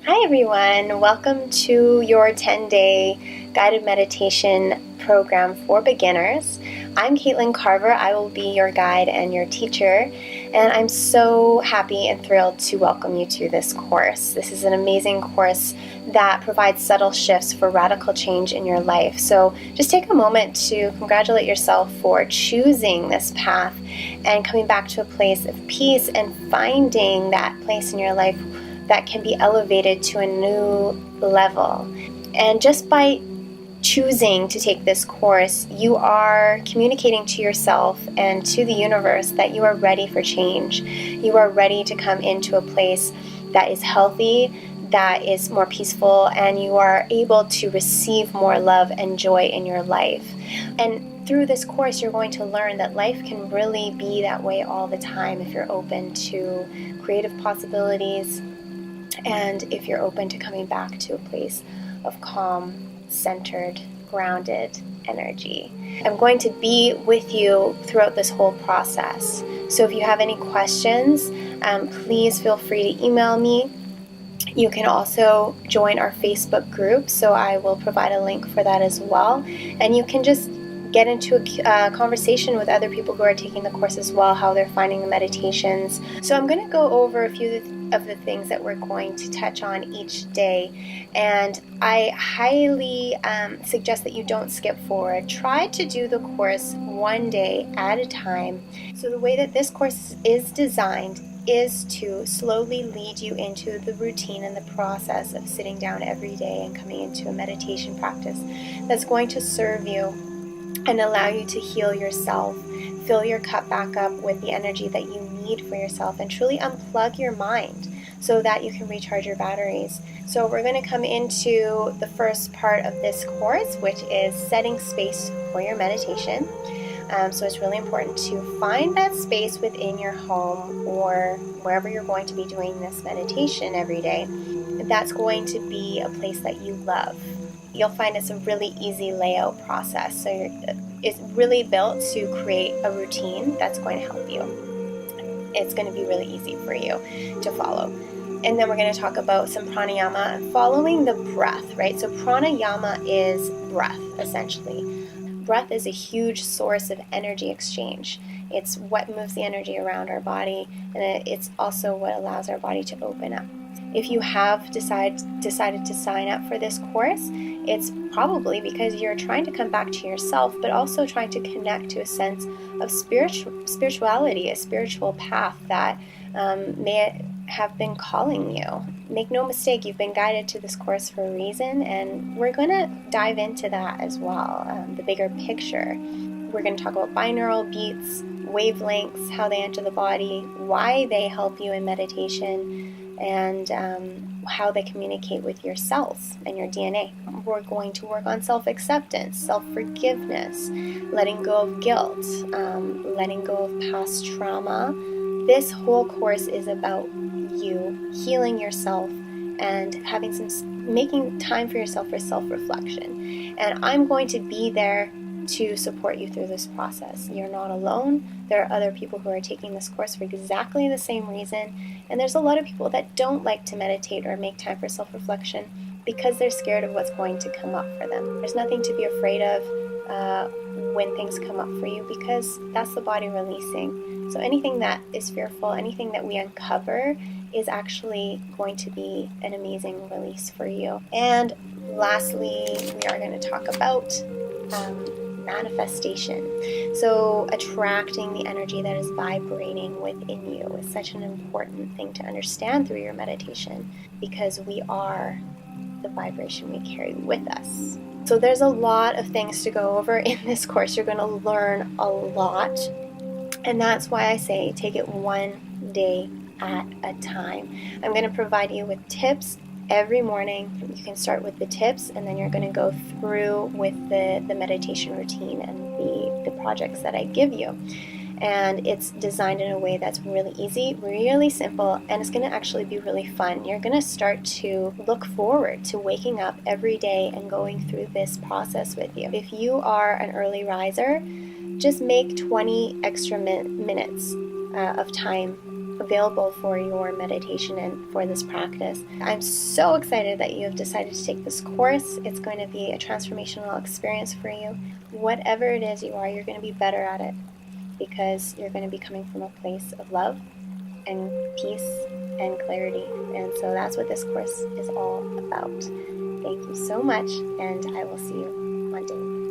Hi everyone, welcome to your 10-day guided meditation program for beginners. I'm Caitlin Carver. I will be your guide and your teacher, and I'm so happy and thrilled to welcome you to this course. This is an amazing course that provides subtle shifts for radical change in your life. So just take a moment to congratulate yourself for choosing this path and coming back to a place of peace and finding that place in your life that can be elevated to a new level. And just by choosing to take this course, you are communicating to yourself and to the universe that you are ready for change. You are ready to come into a place that is healthy, that is more peaceful, and you are able to receive more love and joy in your life. And through this course, you're going to learn that life can really be that way all the time if you're open to creative possibilities, and if you're open to coming back to a place of calm, centered, grounded energy. I'm going to be with you throughout this whole process. So if you have any questions, please feel free to email me. You can also join our Facebook group, so I will provide a link for that as well. And you can just get into a conversation with other people who are taking the course as well, how they're finding the meditations. So I'm going to go over a few of the things that we're going to touch on each day, and I highly suggest that you don't skip forward. Try to do the course one day at a time. So the way that this course is designed is to slowly lead you into the routine and the process of sitting down every day and coming into a meditation practice that's going to serve you and allow you to heal yourself, fill your cup back up with the energy that you need for yourself, and truly unplug your mind so that you can recharge your batteries. So we're going to come into the first part of this course, which is setting space for your meditation. So it's really important to find that space within your home or wherever you're going to be doing this meditation every day. That's going to be a place that you love. You'll find it's a really easy layout process. So it's really built to create a routine that's going to help you. It's going to be really easy for you to follow. And then we're going to talk about some pranayama, following the breath, right? So pranayama is breath, essentially. Breath is a huge source of energy exchange. It's what moves the energy around our body, and it's also what allows our body to open up. If you have decided to sign up for this course, it's probably because you're trying to come back to yourself, but also trying to connect to a sense of spirituality, a spiritual path that may have been calling you. Make no mistake, you've been guided to this course for a reason, and we're going to dive into that as well, the bigger picture. We're going to talk about binaural beats, wavelengths, how they enter the body, why they help you in meditation, and how they communicate with your cells and your DNA. We're going to work on self-acceptance, self-forgiveness, letting go of guilt, letting go of past trauma. This whole course is about you healing yourself and making time for yourself for self-reflection. And I'm going to be there to support you through this process. You're not alone. There are other people who are taking this course for exactly the same reason. And there's a lot of people that don't like to meditate or make time for self-reflection because they're scared of what's going to come up for them. There's nothing to be afraid of when things come up for you, because that's the body releasing. So anything that is fearful, anything that we uncover, is actually going to be an amazing release for you. And lastly, we are going to talk about manifestation. So attracting the energy that is vibrating within you is such an important thing to understand through your meditation, because we are the vibration we carry with us. So there's a lot of things to go over in this course. You're going to learn a lot, and that's why I say take it one day at a time. I'm going to provide you with tips every morning. You can start with the tips, and then you're going to go through with the meditation routine and the projects that I give you. And it's designed in a way that's really easy, really simple, and it's going to actually be really fun. You're going to start to look forward to waking up every day and going through this process with you. If you are an early riser, just make 20 extra minutes of time available for your meditation and for this practice. I'm so excited that you have decided to take this course. It's going to be a transformational experience for you. Whatever it is you are, you're going to be better at it because you're going to be coming from a place of love and peace and clarity. And so that's what this course is all about. Thank you so much, and I will see you Monday.